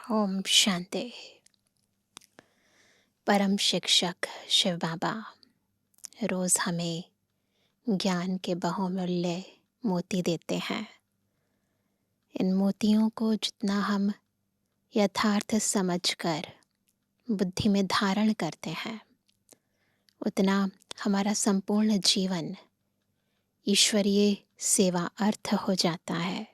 ओम शांति। परम शिक्षक शिव बाबा रोज हमें ज्ञान के बहुमूल्य मोती देते हैं। इन मोतियों को जितना हम यथार्थ समझकर बुद्धि में धारण करते हैं, उतना हमारा संपूर्ण जीवन ईश्वरीय सेवा अर्थ हो जाता है।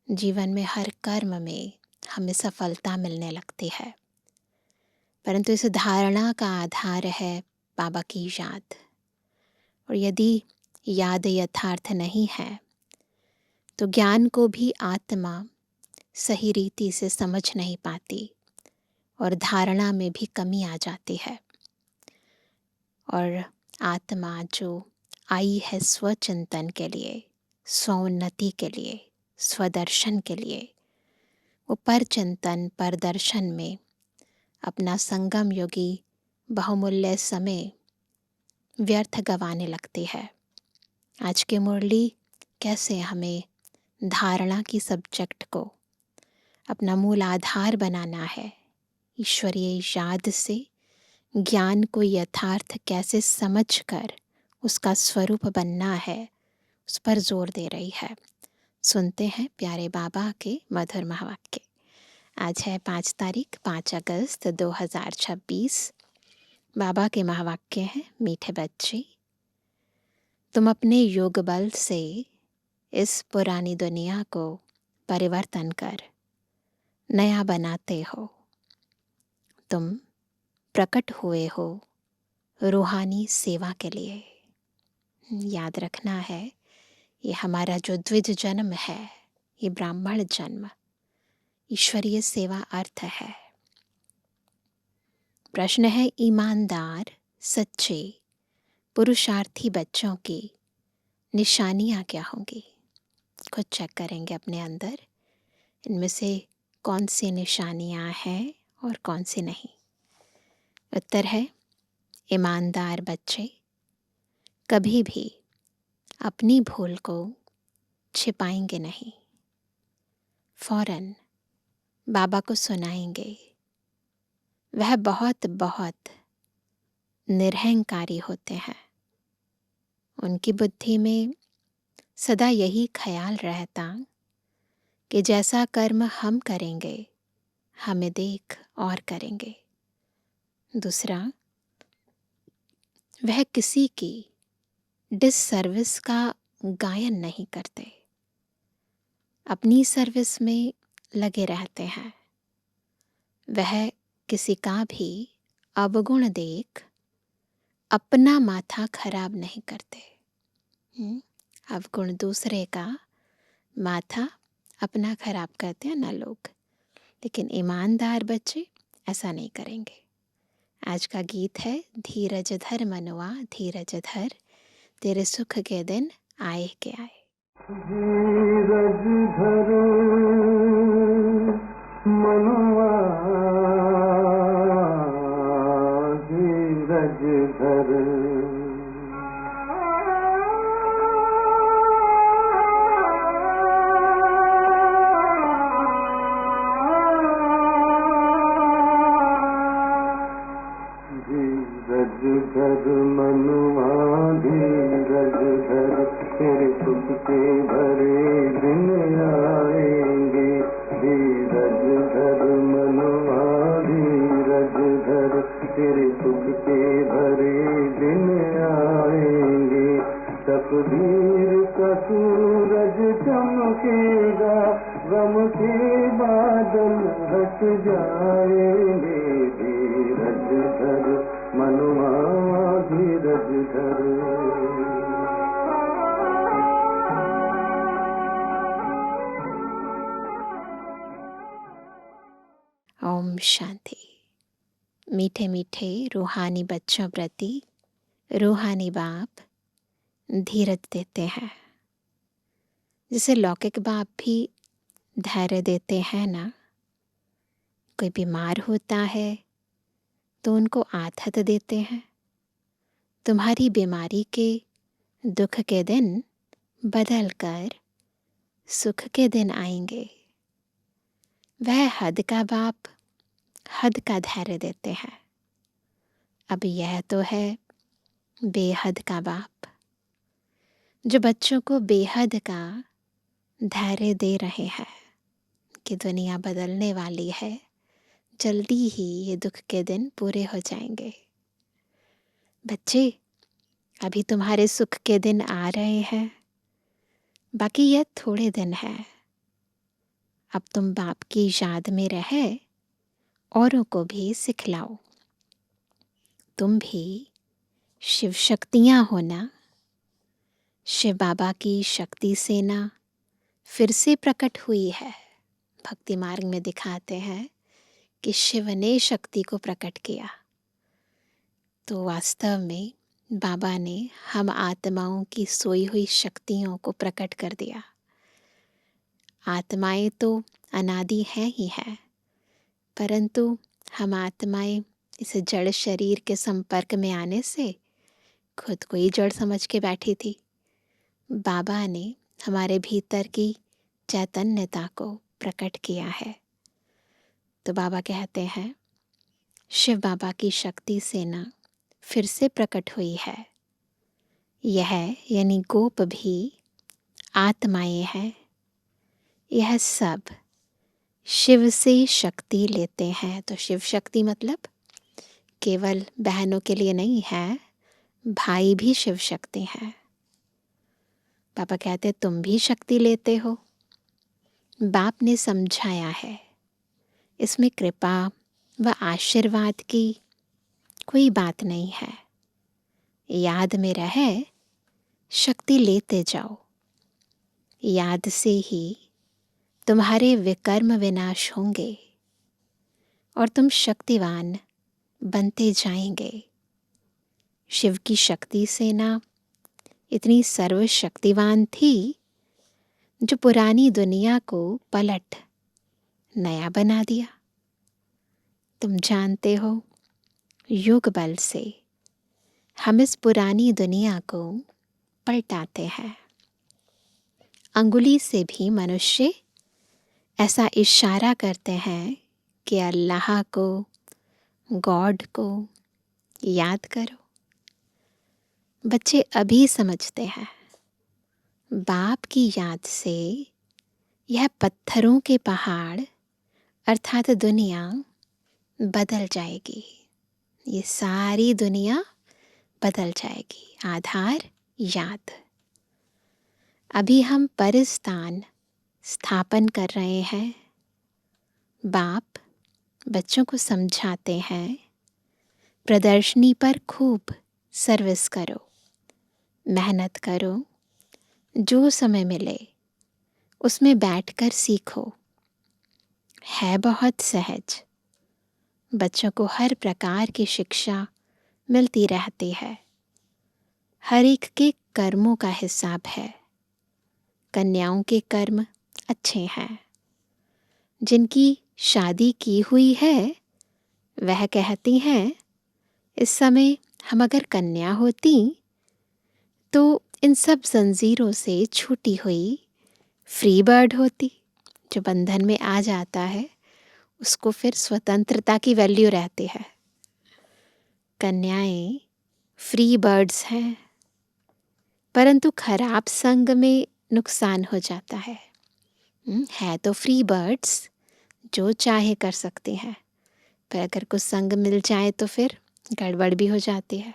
जीवन में हर कर्म में हमें सफलता मिलने लगती है। परंतु इस धारणा का आधार है बाबा की याद। और यदि याद यथार्थ नहीं है तो ज्ञान को भी आत्मा सही रीति से समझ नहीं पाती और धारणा में भी कमी आ जाती है। और आत्मा जो आई है स्वचिंतन के लिए, स्वोन्नति के लिए, स्वदर्शन के लिए, वो परचिंतन परदर्शन में अपना संगम योगी बहुमूल्य समय व्यर्थ गंवाने लगती है। आज की मुरली कैसे हमें धारणा की सब्जेक्ट को अपना मूल आधार बनाना है, ईश्वरीय याद से ज्ञान को यथार्थ कैसे समझकर उसका स्वरूप बनना है, उस पर जोर दे रही है। सुनते हैं प्यारे बाबा के मधुर महावाक्य। आज है 5 अगस्त 2026। बाबा के महावाक्य हैं, मीठे बच्चे, तुम अपने योग बल से इस पुरानी दुनिया को परिवर्तन कर नया बनाते हो। तुम प्रकट हुए हो रूहानी सेवा के लिए। याद रखना है, ये हमारा जो द्विज जन्म है, ये ब्राह्मण जन्म ईश्वरीय सेवा अर्थ है। प्रश्न है, ईमानदार सच्चे पुरुषार्थी बच्चों की निशानियां क्या होंगी? खुद चेक करेंगे अपने अंदर, इनमें से कौन सी निशानियां हैं और कौन सी नहीं। उत्तर है, ईमानदार बच्चे कभी भी अपनी भूल को छिपाएंगे नहीं, फौरन बाबा को सुनाएंगे। वह बहुत बहुत निरहंकारी होते हैं। उनकी बुद्धि में सदा यही ख्याल रहता कि जैसा कर्म हम करेंगे, हमें देख और करेंगे। दूसरा, वह किसी की डिससर्विस का गायन नहीं करते, अपनी सर्विस में लगे रहते हैं। वह किसी का भी अवगुण देख अपना माथा खराब नहीं करते। अवगुण दूसरे का, माथा अपना खराब करते हैं ना लोग, लेकिन ईमानदार बच्चे ऐसा नहीं करेंगे। आज का गीत है, धीरज धर मनुआ धीरज धर, तेरे सुख के दिन आए के आए। धीरज धर मनुआ धीरज धर, धीरज धर मनुआ धीरज धर, तेरे सुख के भरे दिन आएंगे। धीरज धर मनुआ धीरज धर, तेरे सुख के भरे दिन आएंगे। तकदीर का सूरज चमकेगा, गम के बादल हट जाएंगे। धीरज धर मनुआ धीरज धर। ओम शांति। मीठे मीठे रूहानी बच्चों प्रति रूहानी बाप धीरज देते हैं। जैसे लौकिक बाप भी धैर्य देते हैं ना। कोई बीमार होता है तो उनको आदत देते हैं, तुम्हारी बीमारी के दुख के दिन बदल कर सुख के दिन आएंगे। वह हद का बाप हद का धैर्य देते हैं। अब यह तो है बेहद का बाप, जो बच्चों को बेहद का धैर्य दे रहे हैं कि दुनिया बदलने वाली है, जल्दी ही ये दुख के दिन पूरे हो जाएंगे। बच्चे, अभी तुम्हारे सुख के दिन आ रहे हैं, बाकी यह थोड़े दिन है। अब तुम बाप की याद में रहे औरों को भी सिखलाओ। तुम भी शिव शक्तियाँ हो ना। शिव बाबा की शक्ति सेना फिर से प्रकट हुई है। भक्ति मार्ग में दिखाते हैं कि शिव ने शक्ति को प्रकट किया, तो वास्तव में बाबा ने हम आत्माओं की सोई हुई शक्तियों को प्रकट कर दिया। आत्माएं तो अनादि हैं ही हैं, परंतु हम आत्माएं इस जड़ शरीर के संपर्क में आने से खुद को ही जड़ समझ के बैठी थी। बाबा ने हमारे भीतर की चैतन्यता को प्रकट किया है। तो बाबा कहते हैं शिव बाबा की शक्ति सेना फिर से प्रकट हुई है। यह यानी गोप भी आत्माएं हैं। यह सब शिव से शक्ति लेते हैं। तो शिव शक्ति मतलब केवल बहनों के लिए नहीं है, भाई भी शिव शक्ति हैं। पापा कहते तुम भी शक्ति लेते हो। बाप ने समझाया है, इसमें कृपा व आशीर्वाद की कोई बात नहीं है। याद में रहे, शक्ति लेते जाओ। याद से ही तुम्हारे विकर्म विनाश होंगे और तुम शक्तिवान बनते जाएंगे। शिव की शक्ति सेना इतनी सर्वशक्तिवान थी जो पुरानी दुनिया को पलट नया बना दिया। तुम जानते हो, युग बल से हम इस पुरानी दुनिया को पलटाते हैं। अंगुली से भी मनुष्य ऐसा इशारा करते हैं कि अल्लाह को, गॉड को याद करो। बच्चे अभी समझते हैं, बाप की याद से यह पत्थरों के पहाड़ अर्थात दुनिया बदल जाएगी। ये सारी दुनिया बदल जाएगी। आधार याद। अभी हम परस्थान स्थापन कर रहे हैं। बाप बच्चों को समझाते हैं, प्रदर्शनी पर खूब सर्विस करो, मेहनत करो, जो समय मिले उसमें बैठकर सीखो। है बहुत सहज। बच्चों को हर प्रकार की शिक्षा मिलती रहती है। हर एक के कर्मों का हिसाब है। कन्याओं के कर्म अच्छे हैं। जिनकी शादी की हुई है वह कहती हैं, इस समय हम अगर कन्या होती तो इन सब जंजीरों से छूटी हुई फ्री बर्ड होती। जो बंधन में आ जाता है उसको फिर स्वतंत्रता की वैल्यू रहती है। कन्याएं फ्री बर्ड्स हैं, परंतु खराब संग में नुकसान हो जाता है। है तो फ्री बर्ड्स, जो चाहे कर सकते हैं, पर अगर कुछ संग मिल जाए तो फिर गड़बड़ भी हो जाती है।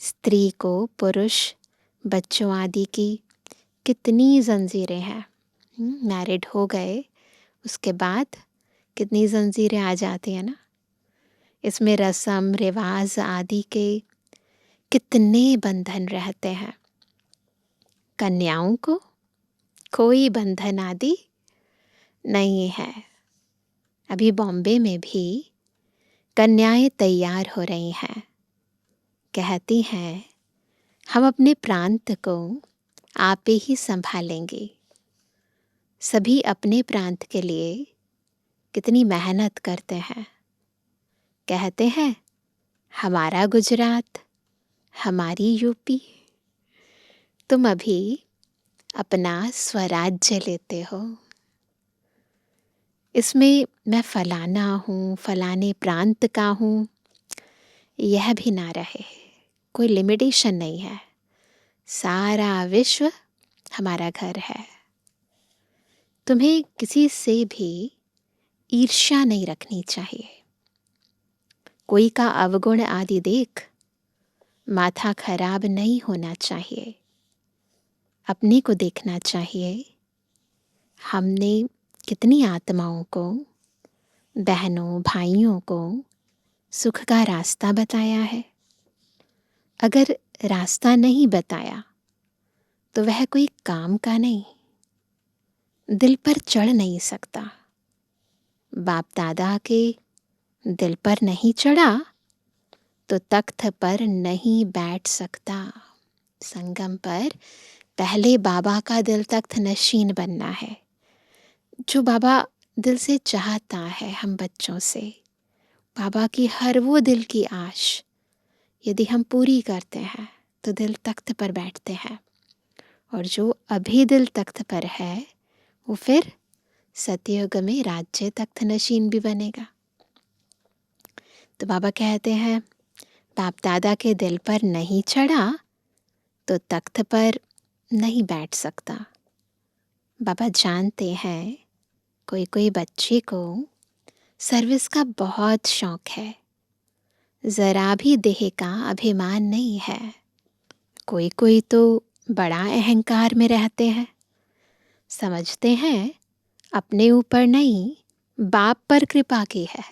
स्त्री को पुरुष, बच्चों आदि की कितनी जंजीरें हैं। मैरिड हो गए उसके बाद कितनी जंजीरें आ जाती हैं ना। इसमें रस्म रिवाज आदि के कितने बंधन रहते हैं। कन्याओं को कोई बंधन आदि नहीं है। अभी बॉम्बे में भी कन्याएं तैयार हो रही हैं। कहती हैं, हम अपने प्रांत को आप ही संभालेंगे। सभी अपने प्रांत के लिए कितनी मेहनत करते हैं। कहते हैं, हमारा गुजरात, हमारी यूपी। तुम अभी अपना स्वराज्य लेते हो। इसमें मैं फलाना हूँ, फलाने प्रांत का हूँ, यह भी ना रहे। कोई लिमिटेशन नहीं है। सारा विश्व हमारा घर है। तुम्हें किसी से भी ईर्ष्या नहीं रखनी चाहिए। कोई का अवगुण आदि देख माथा खराब नहीं होना चाहिए। अपने को देखना चाहिए, हमने कितनी आत्माओं को, बहनों भाइयों को सुख का रास्ता बताया है। अगर रास्ता नहीं बताया तो वह कोई काम का नहीं, दिल पर चढ़ नहीं सकता। बाप दादा के दिल पर नहीं चढ़ा तो तख्त पर नहीं बैठ सकता। संगम पर पहले बाबा का दिल तख्त नशीन बनना है। जो बाबा दिल से चाहता है हम बच्चों से, बाबा की हर वो दिल की आश यदि हम पूरी करते हैं तो दिल तख्त पर बैठते हैं। और जो अभी दिल तख्त पर है वो फिर सतयुग में राज्य तख्त नशीन भी बनेगा। तो बाबा कहते हैं बाप दादा के दिल पर नहीं चढ़ा तो तख्त पर नहीं बैठ सकता। बाबा जानते हैं कोई कोई बच्चे को सर्विस का बहुत शौक है, जरा भी देह का अभिमान नहीं है। कोई कोई तो बड़ा अहंकार में रहते हैं, समझते हैं अपने ऊपर नहीं बाप पर कृपा की है।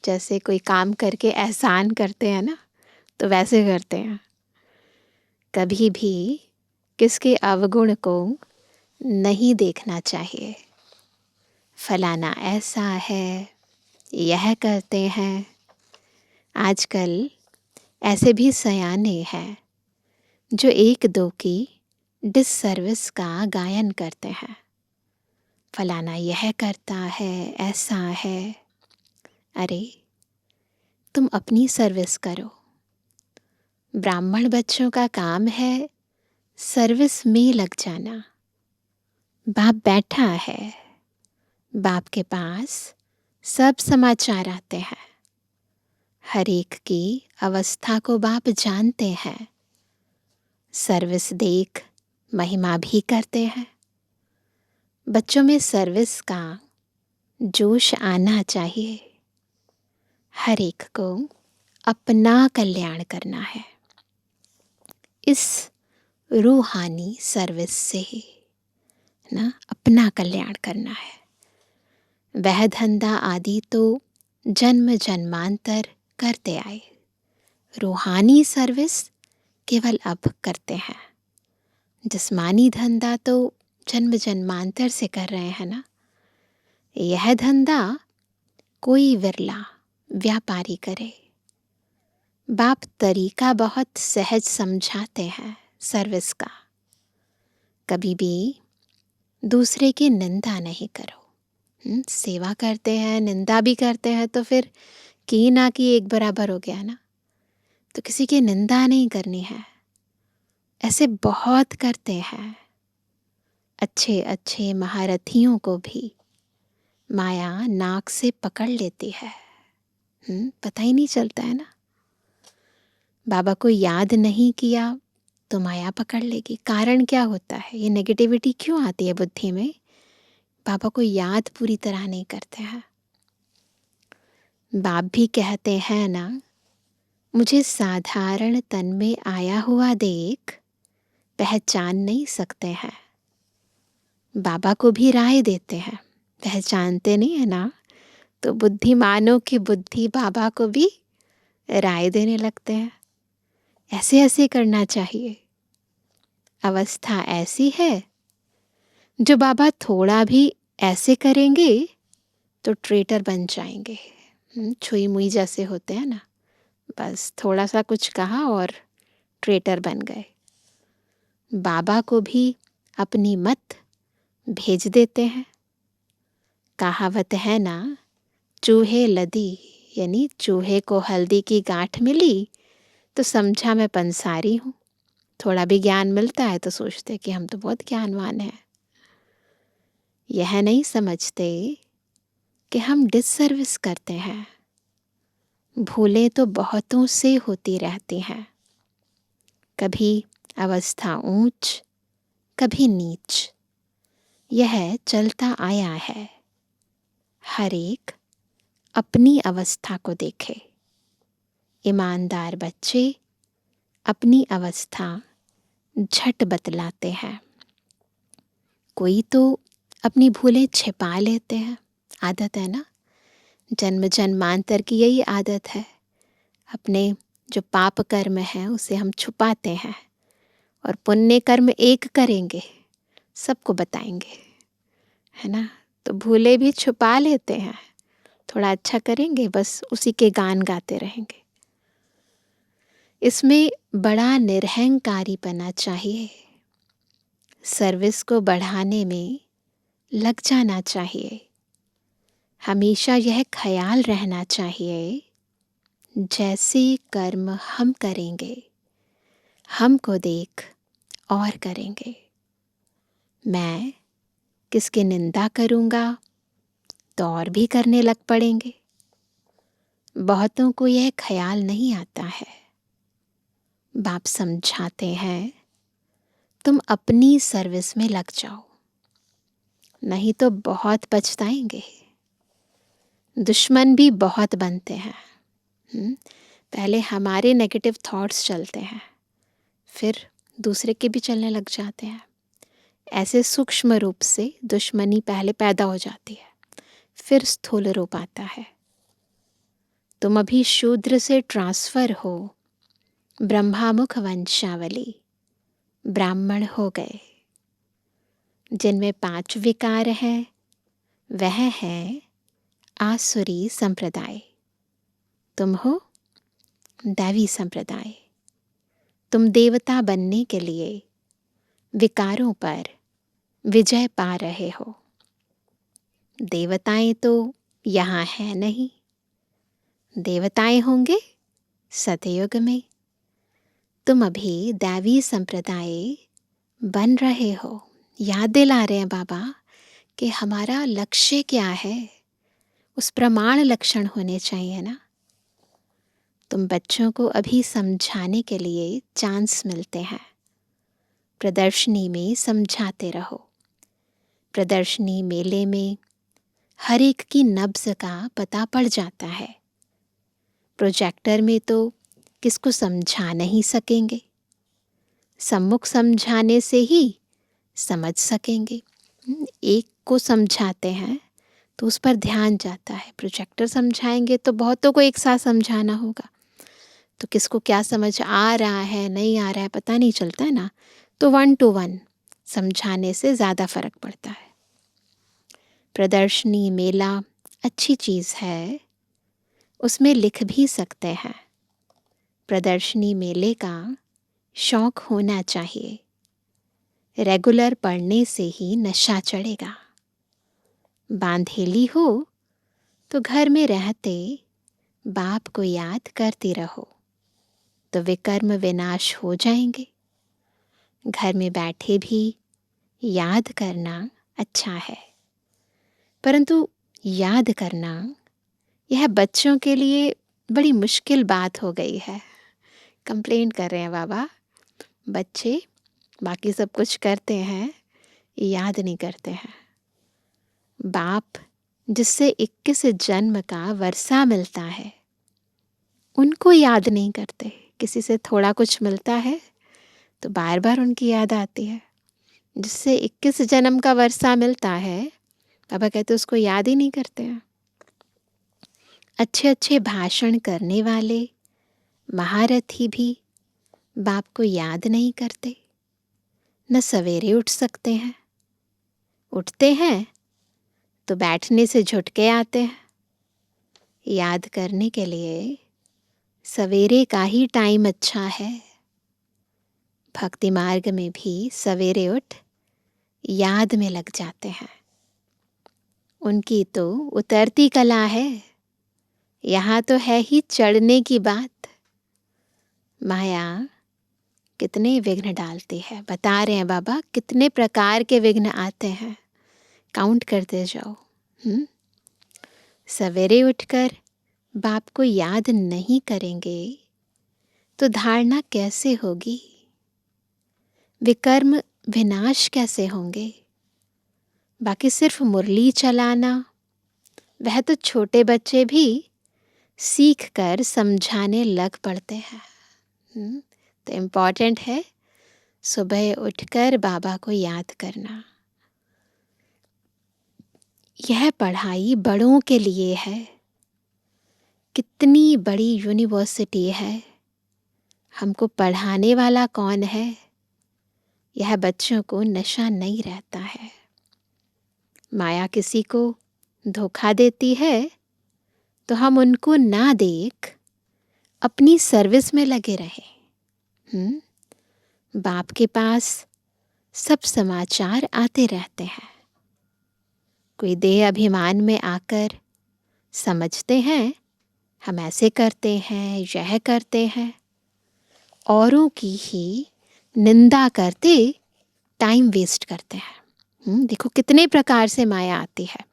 जैसे कोई काम करके एहसान करते हैं ना, तो वैसे करते हैं। कभी भी किसके अवगुण को नहीं देखना चाहिए। फलाना ऐसा है, यह करते हैं। आजकल ऐसे भी सयाने हैं जो एक दो की डिससर्विस का गायन करते हैं। फलाना यह करता है, ऐसा है। अरे तुम अपनी सर्विस करो। ब्राह्मण बच्चों का काम है सर्विस में लग जाना। बाप बैठा है, बाप के पास सब समाचार आते हैं। हर एक की अवस्था को बाप जानते हैं। सर्विस देख महिमा भी करते हैं। बच्चों में सर्विस का जोश आना चाहिए। हर एक को अपना कल्याण करना है। इस रूहानी सर्विस से ही ना अपना कल्याण करना है। वह धंधा आदि तो जन्म जन्मांतर करते आए, रूहानी सर्विस केवल अब करते हैं। जिस्मानी धंधा तो जन्म जन्मांतर से कर रहे हैं ना। यह धंधा कोई विरला व्यापारी करे। बाप तरीका बहुत सहज समझाते हैं सर्विस का। कभी भी दूसरे की निंदा नहीं करो। सेवा करते हैं, निंदा भी करते हैं तो फिर की ना की एक बराबर हो गया ना। तो किसी की निंदा नहीं करनी है। ऐसे बहुत करते हैं। अच्छे अच्छे महारथियों को भी माया नाक से पकड़ लेती है। पता ही नहीं चलता है ना। बाबा को याद नहीं किया तो माया पकड़ लेगी। कारण क्या होता है? ये नेगेटिविटी क्यों आती है बुद्धि में? बाबा को याद पूरी तरह नहीं करते हैं। बाप भी कहते हैं ना, मुझे साधारण तन में आया हुआ देख पहचान नहीं सकते हैं। बाबा को भी राय देते हैं, पहचानते नहीं है ना, तो बुद्धिमानों की बुद्धि बाबा को भी राय देने लगते हैं। ऐसे ऐसे करना चाहिए। अवस्था ऐसी है जो बाबा थोड़ा भी ऐसे करेंगे तो ट्रेटर बन जाएंगे। छुई मुई जैसे होते हैं ना, बस थोड़ा सा कुछ कहा और ट्रेटर बन गए। बाबा को भी अपनी मत भेज देते हैं। कहावत है ना, चूहे लदी, यानी चूहे को हल्दी की गांठ मिली तो समझा मैं पंसारी हूँ। थोड़ा भी ज्ञान मिलता है तो सोचते कि हम तो बहुत ज्ञानवान हैं। यह नहीं समझते कि हम डिससर्विस करते हैं। भूलें तो बहुतों से होती रहती हैं, कभी अवस्था ऊंच, कभी नीच, यह चलता आया है। हर एक अपनी अवस्था को देखे। ईमानदार बच्चे अपनी अवस्था झट बतलाते हैं। कोई तो अपनी भूलें छिपा लेते हैं, आदत है ना, जन्म जन्मांतर की यही आदत है। अपने जो पाप कर्म है उसे हम छुपाते हैं और पुण्य कर्म एक करेंगे, सबको बताएंगे, है ना। तो भूले भी छुपा लेते हैं, थोड़ा अच्छा करेंगे बस उसी के गान गाते रहेंगे। इसमें बड़ा निरहंकारीपना चाहिए। सर्विस को बढ़ाने में लग जाना चाहिए। हमेशा यह ख्याल रहना चाहिए, जैसे कर्म हम करेंगे, हमको देख और करेंगे। मैं किसकी निंदा करूँगा तो और भी करने लग पड़ेंगे। बहुतों को यह ख्याल नहीं आता है। बाप समझाते हैं, तुम अपनी सर्विस में लग जाओ, नहीं तो बहुत पछताएंगे। दुश्मन भी बहुत बनते हैं। पहले हमारे नेगेटिव थॉट्स चलते हैं, फिर दूसरे के भी चलने लग जाते हैं। ऐसे सूक्ष्म रूप से दुश्मनी पहले पैदा हो जाती है, फिर स्थूल रूप आता है। तुम अभी शूद्र से ट्रांसफर हो, ब्रह्मामुख वंशावली, ब्राह्मण हो गए। जिनमें 5 विकार हैं, वह है आसुरी संप्रदाय। तुम हो दैवी संप्रदाय। तुम देवता बनने के लिए विकारों पर विजय पा रहे हो। देवताएं तो यहाँ है नहीं, देवताएं होंगे सतयुग में। तुम अभी दैवी संप्रदाय बन रहे हो। याद दिला रहे हैं बाबा कि हमारा लक्ष्य क्या है, उस प्रमाण लक्षण होने चाहिए ना। तुम बच्चों को अभी समझाने के लिए चांस मिलते हैं। प्रदर्शनी में समझाते रहो। प्रदर्शनी मेले में हर एक की नब्ज का पता पड़ जाता है। प्रोजेक्टर में तो किसको समझा नहीं सकेंगे, सम्मुख समझाने से ही समझ सकेंगे। एक को समझाते हैं तो उस पर ध्यान जाता है। प्रोजेक्टर समझाएंगे तो बहुतों को एक साथ समझाना होगा, तो किसको क्या समझ आ रहा है नहीं आ रहा है पता नहीं चलता है ना। तो 1 to 1 समझाने से ज़्यादा फर्क पड़ता है। प्रदर्शनी मेला अच्छी चीज़ है, उसमें लिख भी सकते हैं। प्रदर्शनी मेले का शौक होना चाहिए। रेगुलर पढ़ने से ही नशा चढ़ेगा। बांधेली हो तो घर में रहते बाप को याद करती रहो, तो विकर्म विनाश हो जाएंगे। घर में बैठे भी याद करना अच्छा है, परंतु याद करना यह बच्चों के लिए बड़ी मुश्किल बात हो गई है। कंप्लेंट कर रहे हैं बाबा, बच्चे बाकी सब कुछ करते हैं, याद नहीं करते हैं। बाप जिससे 21 जन्म का वर्षा मिलता है, उनको याद नहीं करते। किसी से थोड़ा कुछ मिलता है तो बार बार उनकी याद आती है। जिससे 21 जन्म का वर्षा मिलता है, बाबा कहते उसको याद ही नहीं करते हैं। अच्छे अच्छे भाषण करने वाले महारथी भी बाप को याद नहीं करते। न सवेरे उठ सकते हैं, उठते हैं तो बैठने से झुटके आते हैं। याद करने के लिए सवेरे का ही टाइम अच्छा है। भक्ति मार्ग में भी सवेरे उठ याद में लग जाते हैं। उनकी तो उतरती कला है, यहाँ तो है ही चढ़ने की बात। माया कितने विघ्न डालती है, बता रहे हैं बाबा कितने प्रकार के विघ्न आते हैं। काउंट करते जाओ। सवेरे उठकर बाप को याद नहीं करेंगे तो धारणा कैसे होगी, विकर्म विनाश कैसे होंगे। बाकी सिर्फ मुरली चलाना, वह तो छोटे बच्चे भी सीख कर समझाने लग पड़ते हैं। तो इम्पॉर्टेंट है सुबह उठकर बाबा को याद करना। यह पढ़ाई बड़ों के लिए है। कितनी बड़ी यूनिवर्सिटी है, हमको पढ़ाने वाला कौन है, यह बच्चों को नशा नहीं रहता है। माया किसी को धोखा देती है तो हम उनको ना देख अपनी सर्विस में लगे रहे। बाप के पास सब समाचार आते रहते हैं। कोई देह अभिमान में आकर समझते हैं हम ऐसे करते हैं, यह करते हैं, औरों की ही निंदा करते टाइम वेस्ट करते हैं। देखो कितने प्रकार से माया आती है।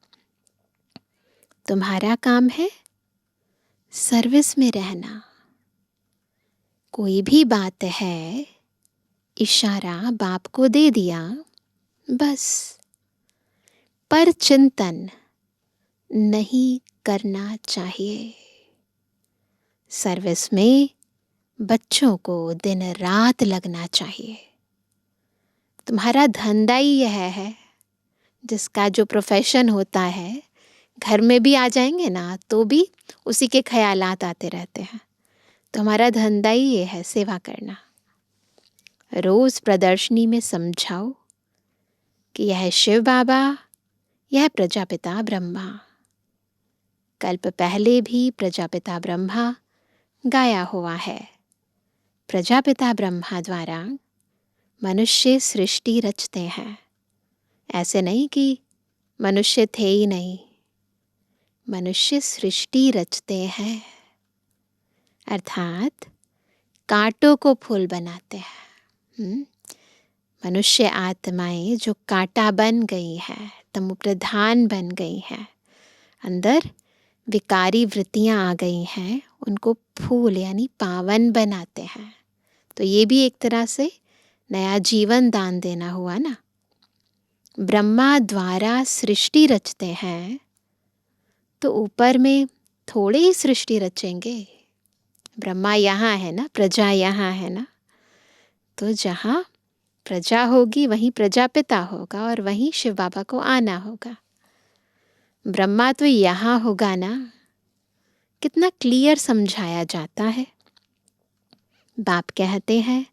तुम्हारा काम है सर्विस में रहना। कोई भी बात है, इशारा बाप को दे दिया, बस। पर चिंतन नहीं करना चाहिए। सर्विस में बच्चों को दिन रात लगना चाहिए। तुम्हारा धंधा ही यह है। जिसका जो प्रोफेशन होता है, घर में भी आ जाएंगे ना तो भी उसी के ख्यालात आते रहते हैं। तो हमारा धंधा ही ये है, सेवा करना। रोज प्रदर्शनी में समझाओ कि यह शिव बाबा, यह प्रजापिता ब्रह्मा। कल्प पहले भी प्रजापिता ब्रह्मा गाया हुआ है। प्रजापिता ब्रह्मा द्वारा मनुष्य सृष्टि रचते हैं। ऐसे नहीं कि मनुष्य थे ही नहीं, मनुष्य सृष्टि रचते हैं, अर्थात कांटों को फूल बनाते हैं। मनुष्य आत्माएं जो कांटा बन गई हैं, तमो प्रधान बन गई हैं, अंदर विकारी वृत्तियां आ गई हैं, उनको फूल यानी पावन बनाते हैं। तो ये भी एक तरह से नया जीवन दान देना हुआ ना। ब्रह्मा द्वारा सृष्टि रचते हैं तो ऊपर में थोड़े ही सृष्टि रचेंगे। ब्रह्मा यहाँ है ना, प्रजा यहाँ है ना। तो जहाँ प्रजा होगी वहीं प्रजापिता होगा और वहीं शिव बाबा को आना होगा। ब्रह्मा तो यहाँ होगा ना। कितना क्लियर समझाया जाता है। बाप कहते हैं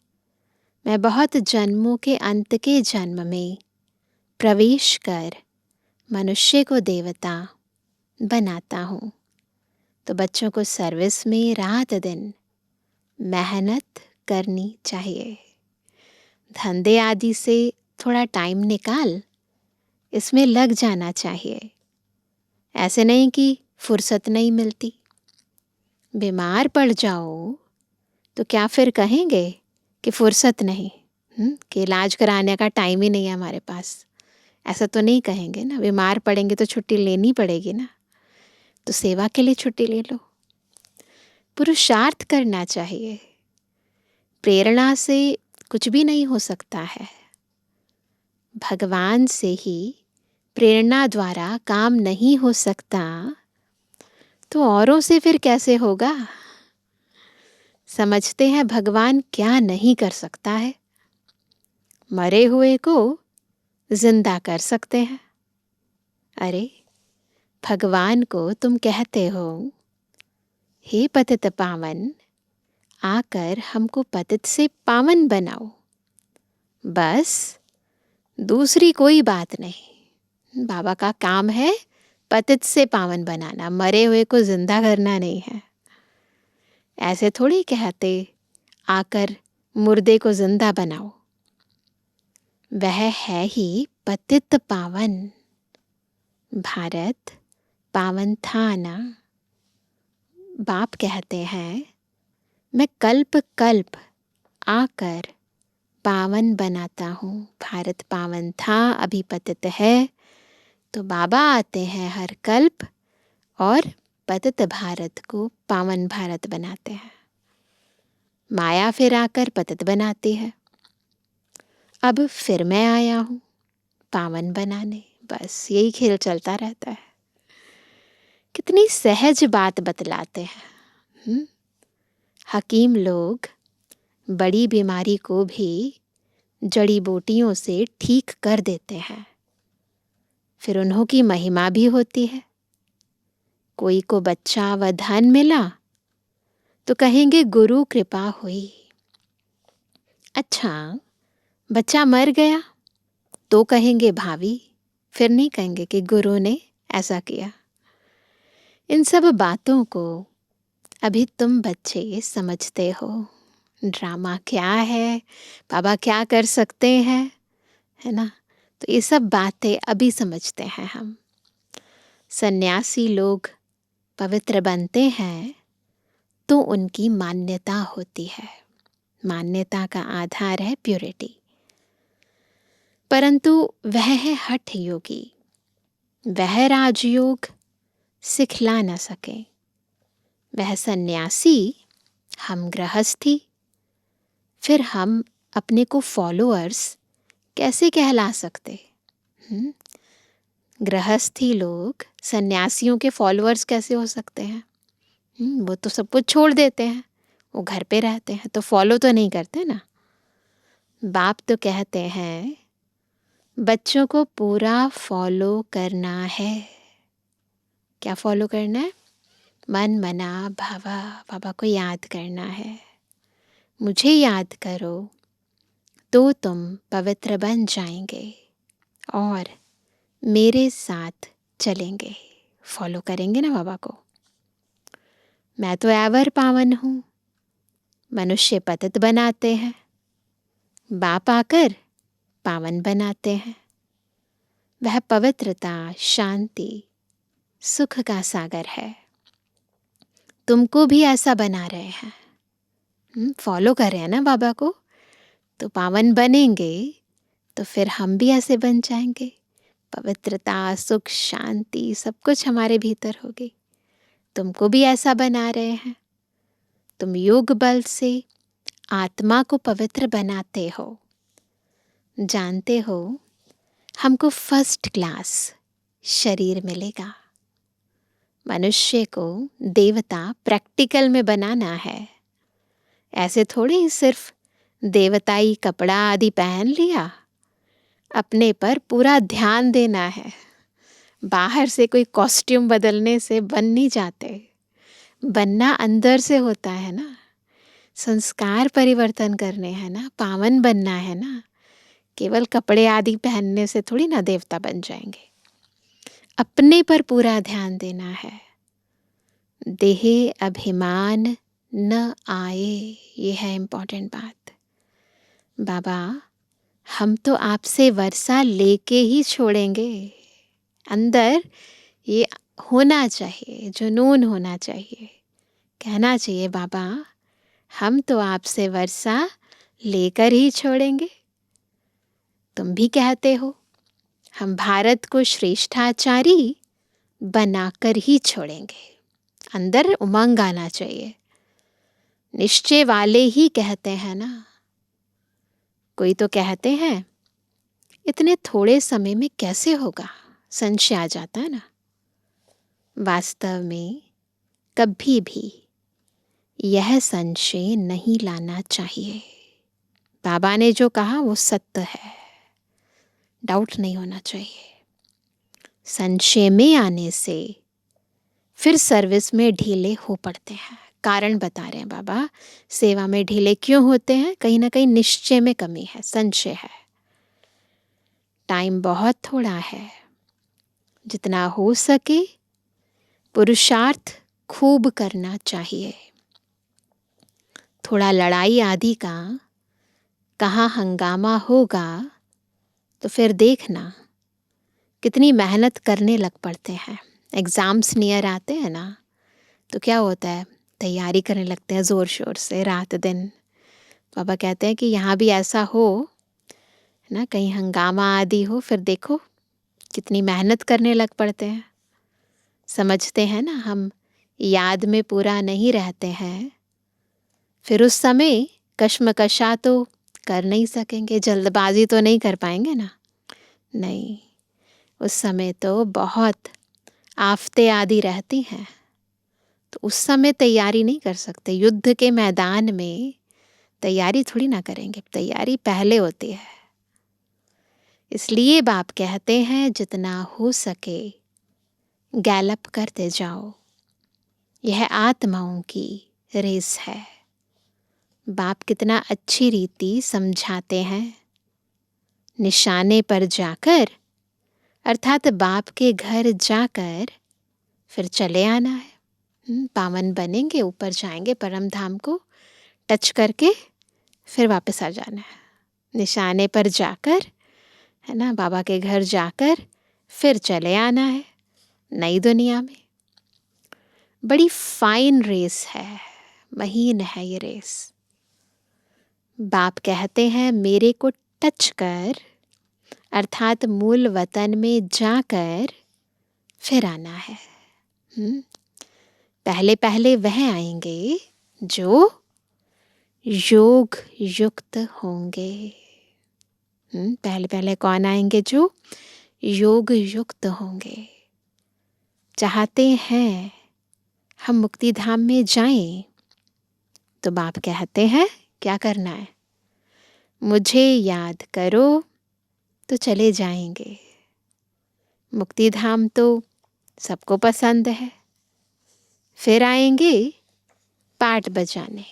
मैं बहुत जन्मों के अंत के जन्म में प्रवेश कर मनुष्य को देवता बनाता हूँ। तो बच्चों को सर्विस में रात दिन मेहनत करनी चाहिए। धंधे आदि से थोड़ा टाइम निकाल इसमें लग जाना चाहिए। ऐसे नहीं कि फुर्सत नहीं मिलती। बीमार पड़ जाओ तो क्या फिर कहेंगे कि फुर्सत नहीं, कि इलाज कराने का टाइम ही नहीं है हमारे पास। ऐसा तो नहीं कहेंगे ना। बीमार पड़ेंगे तो छुट्टी लेनी पड़ेगी ना। तो सेवा के लिए छुट्टी ले लो। पुरुषार्थ करना चाहिए। प्रेरणा से कुछ भी नहीं हो सकता है। भगवान से ही प्रेरणा द्वारा काम नहीं हो सकता तो औरों से फिर कैसे होगा। समझते हैं भगवान क्या नहीं कर सकता है। मरे हुए को जिंदा कर सकते हैं। अरे भगवान को तुम कहते हो हे पतित पावन, आकर हमको पतित से पावन बनाओ। बस, दूसरी कोई बात नहीं। बाबा का काम है पतित से पावन बनाना, मरे हुए को जिंदा करना नहीं है। ऐसे थोड़ी कहते आकर मुर्दे को जिंदा बनाओ। वह है ही पतित पावन। भारत पावन था ना। बाप कहते हैं मैं कल्प कल्प आकर पावन बनाता हूँ। भारत पावन था, अभी पतित है, तो बाबा आते हैं हर कल्प और पतित भारत को पावन भारत बनाते हैं। माया फिर आकर पतित बनाती है। अब फिर मैं आया हूँ पावन बनाने। बस यही खेल चलता रहता है। कितनी सहज बात बतलाते हैं। हकीम लोग बड़ी बीमारी को भी जड़ी बूटियों से ठीक कर देते हैं। फिर उन्हों की महिमा भी होती है। कोई को बच्चा व धन मिला तो कहेंगे गुरु कृपा हुई। अच्छा, बच्चा मर गया तो कहेंगे भावी। फिर नहीं कहेंगे कि गुरु ने ऐसा किया। इन सब बातों को अभी तुम बच्चे समझते हो। ड्रामा क्या है, बाबा क्या कर सकते हैं, है ना। तो ये सब बातें अभी समझते हैं हम। सन्यासी लोग पवित्र बनते हैं तो उनकी मान्यता होती है। मान्यता का आधार है प्योरिटी। परंतु वह है हठ योगी। वह राजयोग सिखला न सके। वह सन्यासी, हम गृहस्थी। फिर हम अपने को फॉलोअर्स कैसे कहला सकते? गृहस्थी लोग सन्यासियों के फॉलोअर्स कैसे हो सकते हैं? वो तो सब कुछ छोड़ देते हैं, वो घर पे रहते हैं, तो फॉलो तो नहीं करते ना। बाप तो कहते हैं बच्चों को पूरा फॉलो करना है। क्या फॉलो करना है? मन मना भावा, बाबा को याद करना है। मुझे याद करो तो तुम पवित्र बन जाएंगे और मेरे साथ चलेंगे। फॉलो करेंगे ना बाबा को। मैं तो एवर पावन हूँ। मनुष्य पतित बनाते हैं, बाप आकर पावन बनाते हैं। वह पवित्रता, शांति, सुख का सागर है। तुमको भी ऐसा बना रहे हैं। फॉलो कर रहे हैं ना बाबा को, तो पावन बनेंगे तो फिर हम भी ऐसे बन जाएंगे। पवित्रता, सुख, शांति सब कुछ हमारे भीतर होगी। तुमको भी ऐसा बना रहे हैं। तुम योग बल से आत्मा को पवित्र बनाते हो। जानते हो हमको फर्स्ट क्लास शरीर मिलेगा। मनुष्य को देवता प्रैक्टिकल में बनाना है। ऐसे थोड़े ही सिर्फ देवताई कपड़ा आदि पहन लिया। अपने पर पूरा ध्यान देना है। बाहर से कोई कॉस्ट्यूम बदलने से बन नहीं जाते। बनना अंदर से होता है ना। संस्कार परिवर्तन करने हैं ना, पावन बनना है ना। केवल कपड़े आदि पहनने से थोड़ी ना देवता बन जाएंगे। अपने पर पूरा ध्यान देना है। देहे अभिमान न आए, ये है इम्पोर्टेंट बात। बाबा, हम तो आपसे वर्षा लेके ही छोड़ेंगे। अंदर ये होना चाहिए, जुनून होना चाहिए। कहना चाहिए बाबा, हम तो आपसे वर्षा लेकर ही छोड़ेंगे। तुम भी कहते हो हम भारत को श्रेष्ठाचारी बनाकर ही छोड़ेंगे। अंदर उमंग आना चाहिए। निश्चय वाले ही कहते हैं ना। कोई तो कहते हैं इतने थोड़े समय में कैसे होगा, संशय आ जाता है ना। वास्तव में कभी भी यह संशय नहीं लाना चाहिए। बाबा ने जो कहा वो सत्य है, डाउट नहीं होना चाहिए। संशय में आने से फिर सर्विस में ढीले हो पड़ते हैं। कारण बता रहे हैं बाबा, सेवा में ढीले क्यों होते हैं? कहीं ना कहीं निश्चय में कमी है, संशय है। टाइम बहुत थोड़ा है। जितना हो सके पुरुषार्थ खूब करना चाहिए। थोड़ा लड़ाई आदि का कहाँ हंगामा होगा तो फिर देखना कितनी मेहनत करने लग पड़ते हैं। एग्ज़ाम्स नियर आते हैं ना, तो क्या होता है, तैयारी करने लगते हैं ज़ोर शोर से रात दिन। बाबा कहते हैं कि यहाँ भी ऐसा हो ना, कहीं हंगामा आदि हो, फिर देखो कितनी मेहनत करने लग पड़ते हैं। समझते हैं ना हम याद में पूरा नहीं रहते हैं, फिर उस समय कश्मकशा तो कर नहीं सकेंगे, जल्दबाजी तो नहीं कर पाएंगे ना। नहीं, उस समय तो बहुत आफतें आदि रहती हैं, तो उस समय तैयारी नहीं कर सकते। युद्ध के मैदान में तैयारी थोड़ी ना करेंगे, तैयारी पहले होती है। इसलिए बाप कहते हैं जितना हो सके गैलप करते जाओ, यह आत्माओं की रेस है। बाप कितना अच्छी रीति समझाते हैं। निशाने पर जाकर अर्थात बाप के घर जाकर फिर चले आना है। पावन बनेंगे, ऊपर जाएंगे परम धाम को टच करके फिर वापस आ जाना है। निशाने पर जाकर, है ना, बाबा के घर जाकर फिर चले आना है नई दुनिया में। बड़ी फाइन रेस है, महीन है ये रेस। बाप कहते हैं मेरे को टच कर अर्थात मूल वतन में जाकर फिर आना है। पहले पहले वह आएंगे जो योग युक्त होंगे। पहले पहले कौन आएंगे? जो योग युक्त होंगे। चाहते हैं हम मुक्ति धाम में जाएं, तो बाप कहते हैं क्या करना है? मुझे याद करो तो चले जाएंगे। मुक्ति धाम तो सबको पसंद है। फिर आएंगे पाट बजाने।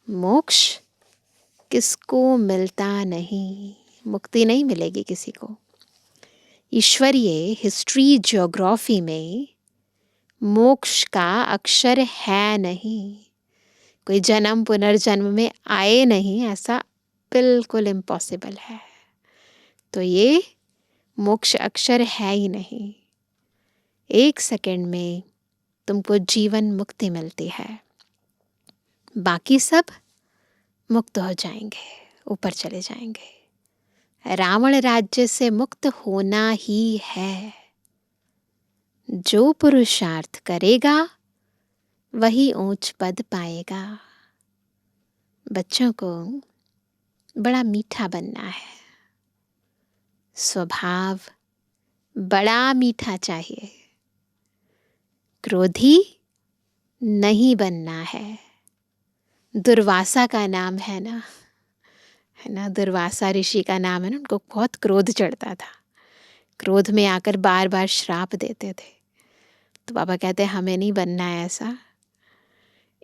मोक्ष किसको मिलता नहीं, मुक्ति नहीं मिलेगी किसी को। ईश्वरीय हिस्ट्री ज्योग्राफी में मोक्ष का अक्षर है नहीं। कोई जन्म पुनर्जन्म में आए नहीं, ऐसा बिल्कुल इम्पॉसिबल है। तो ये मोक्ष अक्षर है ही नहीं। 1 सेकंड में तुमको जीवन मुक्ति मिलती है, बाकी सब मुक्त हो जाएंगे, ऊपर चले जाएंगे। रावण राज्य से मुक्त होना ही है। जो पुरुषार्थ करेगा वही ऊंच पद पाएगा। बच्चों को बड़ा मीठा बनना है, स्वभाव बड़ा मीठा चाहिए। क्रोधी नहीं बनना है। दुर्वासा का नाम है ना, दुर्वासा ऋषि का नाम है ना। उनको बहुत क्रोध चढ़ता था, क्रोध में आकर बार बार श्राप देते थे। तो बाबा कहते हैं हमें नहीं बनना है ऐसा।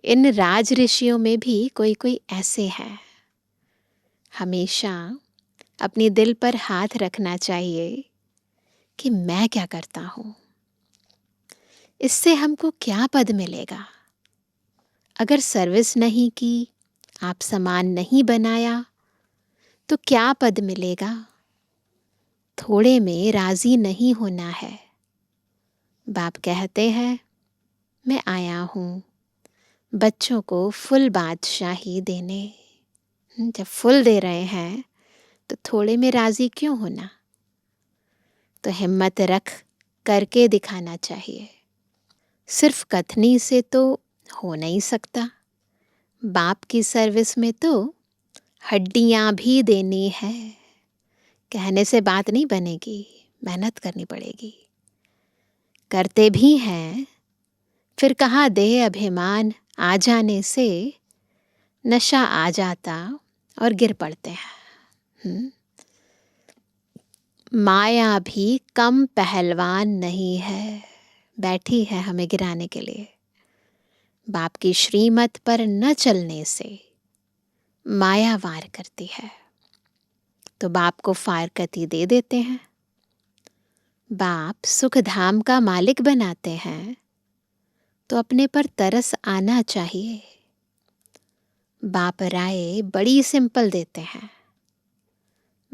इन राज ऋषियों में भी कोई कोई ऐसे हैं। हमेशा अपने दिल पर हाथ रखना चाहिए कि मैं क्या करता हूँ, इससे हमको क्या पद मिलेगा। अगर सर्विस नहीं की, आप समान नहीं बनाया, तो क्या पद मिलेगा। थोड़े में राजी नहीं होना है। बाप कहते हैं मैं आया हूँ बच्चों को फुल बादशाही देने। जब फुल दे रहे हैं तो थोड़े में राजी क्यों होना। तो हिम्मत रख करके दिखाना चाहिए। सिर्फ कथनी से तो हो नहीं सकता। बाप की सर्विस में तो हड्डियां भी देनी है। कहने से बात नहीं बनेगी, मेहनत करनी पड़ेगी। करते भी हैं, फिर कहाँ देह अभिमान आ जाने से नशा आ जाता और गिर पड़ते हैं। माया भी कम पहलवान नहीं है, बैठी है हमें गिराने के लिए। बाप की श्रीमत पर न चलने से माया वार करती है, तो बाप को फारकती दे देते हैं। बाप सुख धाम का मालिक बनाते हैं, तो अपने पर तरस आना चाहिए। बाप राय बड़ी सिंपल देते हैं।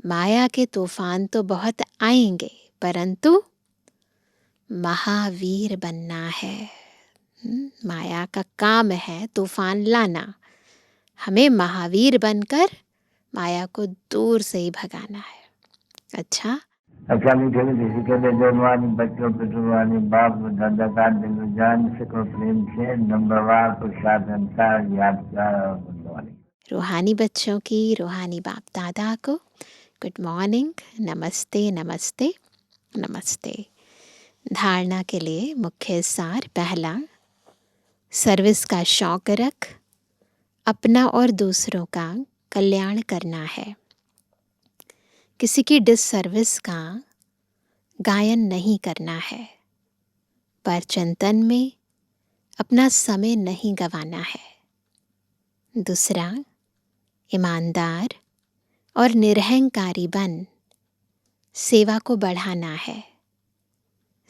माया के तूफान तो बहुत आएंगे, परंतु महावीर बनना है। माया का काम है तूफान लाना, हमें महावीर बनकर माया को दूर से ही भगाना है। अच्छा, अच्छा मीठे मीठे सिके बेदरवानी बच्चों पितरवानी बाप दादा का दिल जान सिको प्रेम से नंबरवार प्रसाद अंसार यादगार और बंदवानी। रूहानी बच्चों की रूहानी बाप दादा को गुड मॉर्निंग, नमस्ते नमस्ते नमस्ते। धारणा के लिए मुख्य सार। पहला, सर्विस का शौक रख, अपना और दूसरों का कल्याण करना है। किसी की डिससर्विस का गायन नहीं करना है, पर चिंतन में अपना समय नहीं गंवाना है। दूसरा, ईमानदार और निरहंकारी बन सेवा को बढ़ाना है।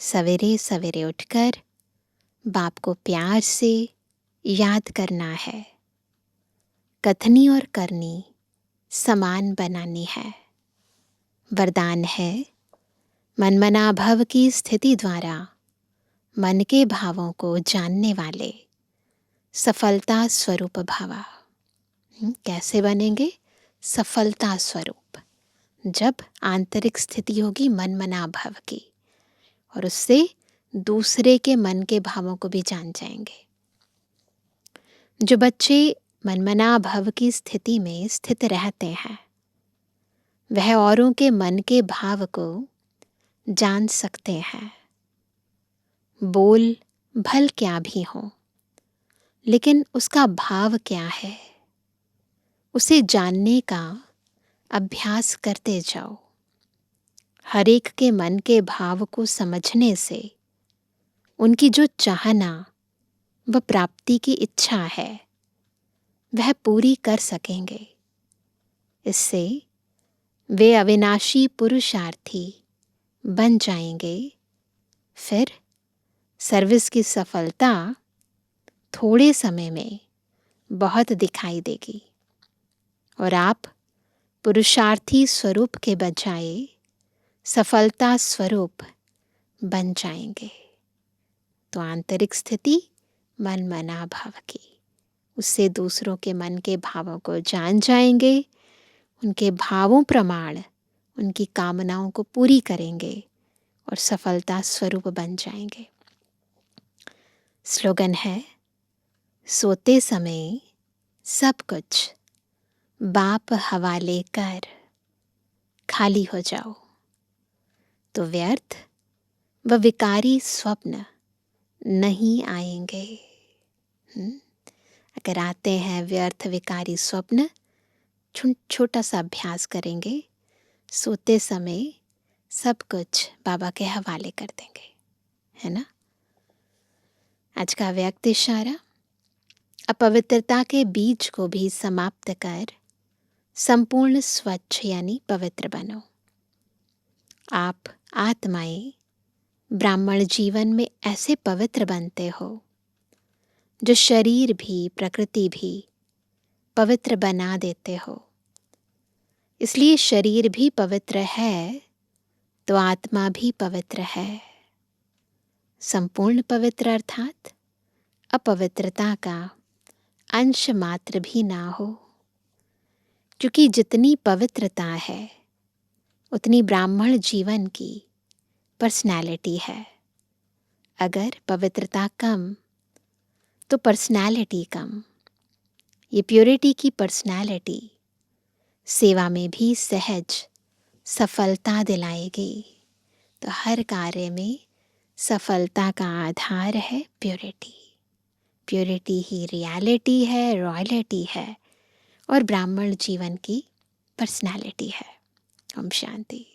सवेरे सवेरे उठकर बाप को प्यार से याद करना है। कथनी और करनी समान बनानी है। वरदान है, मनमना भव की स्थिति द्वारा मन के भावों को जानने वाले सफलता स्वरूप भवा। कैसे बनेंगे सफलता स्वरूप? जब आंतरिक स्थिति होगी मनमना भव की, और उससे दूसरे के मन के भावों को भी जान जाएंगे। जो बच्चे मनमना भव की स्थिति में स्थित रहते हैं, वह औरों के मन के भाव को जान सकते हैं। बोल भल क्या भी हो, लेकिन उसका भाव क्या है, उसे जानने का अभ्यास करते जाओ। हर एक के मन के भाव को समझने से उनकी जो चाहना व प्राप्ति की इच्छा है, वह पूरी कर सकेंगे। इससे वे अविनाशी पुरुषार्थी बन जाएंगे। फिर सर्विस की सफलता थोड़े समय में बहुत दिखाई देगी और आप पुरुषार्थी स्वरूप के बजाय सफलता स्वरूप बन जाएंगे। तो आंतरिक स्थिति मनमना भाव की, उससे दूसरों के मन के भावों को जान जाएंगे, उनके भावों प्रमाण उनकी कामनाओं को पूरी करेंगे और सफलता स्वरूप बन जाएंगे। स्लोगन है, सोते समय सब कुछ बाप हवाले कर खाली हो जाओ, तो व्यर्थ व विकारी स्वप्न नहीं आएंगे। अगर आते हैं व्यर्थ विकारी स्वप्न, छोटा सा अभ्यास करेंगे, सोते समय सब कुछ बाबा के हवाले कर देंगे, है ना। आज का व्यक्त इशारा, अपवित्रता के बीज को भी समाप्त कर संपूर्ण स्वच्छ यानी पवित्र बनो। आप आत्माएं ब्राह्मण जीवन में ऐसे पवित्र बनते हो जो शरीर भी प्रकृति भी पवित्र बना देते हो। इसलिए शरीर भी पवित्र है तो आत्मा भी पवित्र है। संपूर्ण पवित्र अर्थात अपवित्रता का अंश मात्र भी ना हो, क्योंकि जितनी पवित्रता है उतनी ब्राह्मण जीवन की पर्सनैलिटी है। अगर पवित्रता कम तो पर्सनैलिटी कम। ये प्योरिटी की पर्सनैलिटी सेवा में भी सहज सफलता दिलाएगी। तो हर कार्य में सफलता का आधार है प्योरिटी। प्योरिटी ही रियलिटी है, रॉयलिटी है और ब्राह्मण जीवन की पर्सनैलिटी है। ओम शांति।